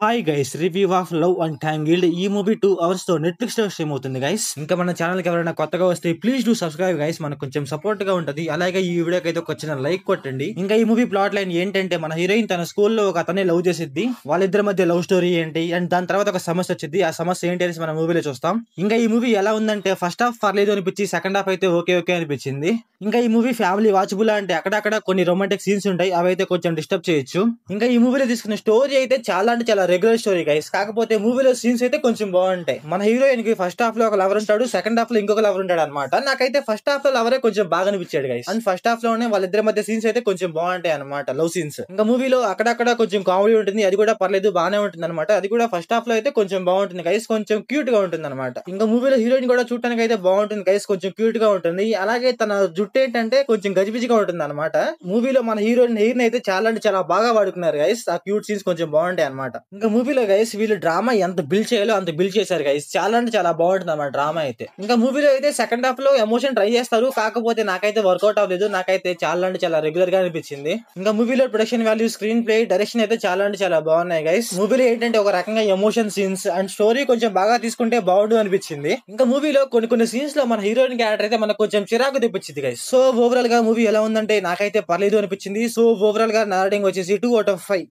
Hi guys, review of love and tangled. ఈ movie 2 hours తో Netflix లో stream అవుతుంది గైస్. ఇంకా మన ఛానల్ కి ఎవరైనా కొత్తగా వస్తే ప్లీజ్ డూ సబ్స్క్రైబ్ గైస్, మనకు కొంచెం సపోర్ట్ గా ఉంటది. అలాగే ఈ వీడియోకి అయితే ఒక చిన్న లైక్ కొట్టండి. ఇంకా ఈ మూవీ ప్లాట్ లైన్ ఏంటంటే, మన హీరోయిన్ తన స్కూల్లో ఒక అతన్ని లవ్ చేసిద్ది. వాళ్ళిద్దరి మధ్య లవ్ స్టోరీ ఏంటి అండ్ దాని తర్వాత ఒక సమస్య వచ్చింది. ఆ సమస్య ఏంటి అనేసి మన మూవీలో చూస్తాం. ఇంకా ఈ మూవీ ఎలా ఉందంటే, ఫస్ట్ హాఫ్ పర్లేదు అనిపించి సెకండ్ హాఫ్ అయితే ఓకే ఓకే అనిపించింది. ఇంకా ఈ మూవీ ఫ్యామిలీ వాచబుల్ అంటే అక్కడక్కడ కొన్ని రొమాంటిక్ సీన్స్ ఉంటాయి, అవి అయితే కొంచెం డిస్టర్బ్ చేయొచ్చు. ఇంకా ఈ మూవీలో తీసుకున్న స్టోరీ అయితే చాలా అంటే చాలా రెగ్యులర్ స్టోరీ గైస్. కాకపోతే మూవీలో సీన్స్ అయితే కొంచెం బాగుంటాయి. మన హీరోయిన్ కి ఫస్ట్ హాఫ్ లో ఒక లవర్ ఉంటాడు, సెకండ్ హాఫ్ లో ఇంకొక లవర్ ఉంటాడు అనమాట. నాకైతే ఫస్ట్ హాఫ్ లో లవరే కొంచెం బాగా అనిపించాడు గైస్. అండ్ ఫస్ట్ హాఫ్ లోనే వాళ్ళిద్దరి మధ్య సీన్స్ అయితే కొంచెం బాగుంటాయి అనమాట, లవ్ సీన్స్. ఇంకా మూవీలో అక్కడక్కడ కొంచెం కామెడీ ఉంటుంది, అది కూడా పర్లేదు బాగానే ఉంటుంది అనమాట. అది కూడా ఫస్ట్ హాఫ్ లో అయితే కొంచెం బాగుంటుంది గైస్, కొంచెం క్యూట్ గా ఉంటుంది అనమాట. ఇంకా మూవీలో హీరోయిన్ కూడా చూడటానికి అయితే బాగుంటుంది గైస్, కొంచెం క్యూట్ గా ఉంటుంది. అలాగే తన జుట్టు ఏంటంటే కొంచెం గజిబిజిగా ఉంటుంది అనమాట. మూవీలో మన హీరోయిన్ హెయిర్ అయితే చాలా అంటే చాలా బాగా వాడుకున్నారు గైస్. ఆ క్యూట్ సీన్స్ కొంచెం బాగుంటాయి అనమాట. ఇంకా మూవీలో గైస్ వీళ్ళు డ్రామా ఎంత బిల్డ్ చేయాలో అంత బిల్డ్ చేశారు గైస్. చాలా అంటే చాలా బాగుంటుంది అన్నమాట డ్రామా అయితే. ఇంకా మూవీలో అయితే సెకండ్ హాఫ్ లో ఎమోషన్ ట్రై చేస్తారు, కాకపోతే నాకైతే వర్కౌట్ అవ్వలేదు. నాకైతే చాలా అంటే చాలా రెగ్యులర్ గా అనిపించింది. ఇంకా మూవీలో production value, screen play, direction అయితే చాలా అంటే చాలా బాగున్నాయి గైస్. మూవీలో ఏంటంటే ఒక రకంగా ఎమోషన్ సీన్స్ అండ్ స్టోరీ కొంచెం బాగా తీసుకుంటే బాగుండు అనిపించింది. ఇంకా మూవీలో కొన్ని సీన్స్ లో మన హీరోయిన్ క్యారెక్టర్ అయితే మనకు కొంచెం చిరాకు తెప్పించింది గైస్. సో ఓవరాల్ గా మూవీ ఎలా ఉందంటే నాకైతే పర్లేదు అనిపించింది. సో ఓవరాల్ గా నా రేటింగ్ వచ్చేసి 2/5.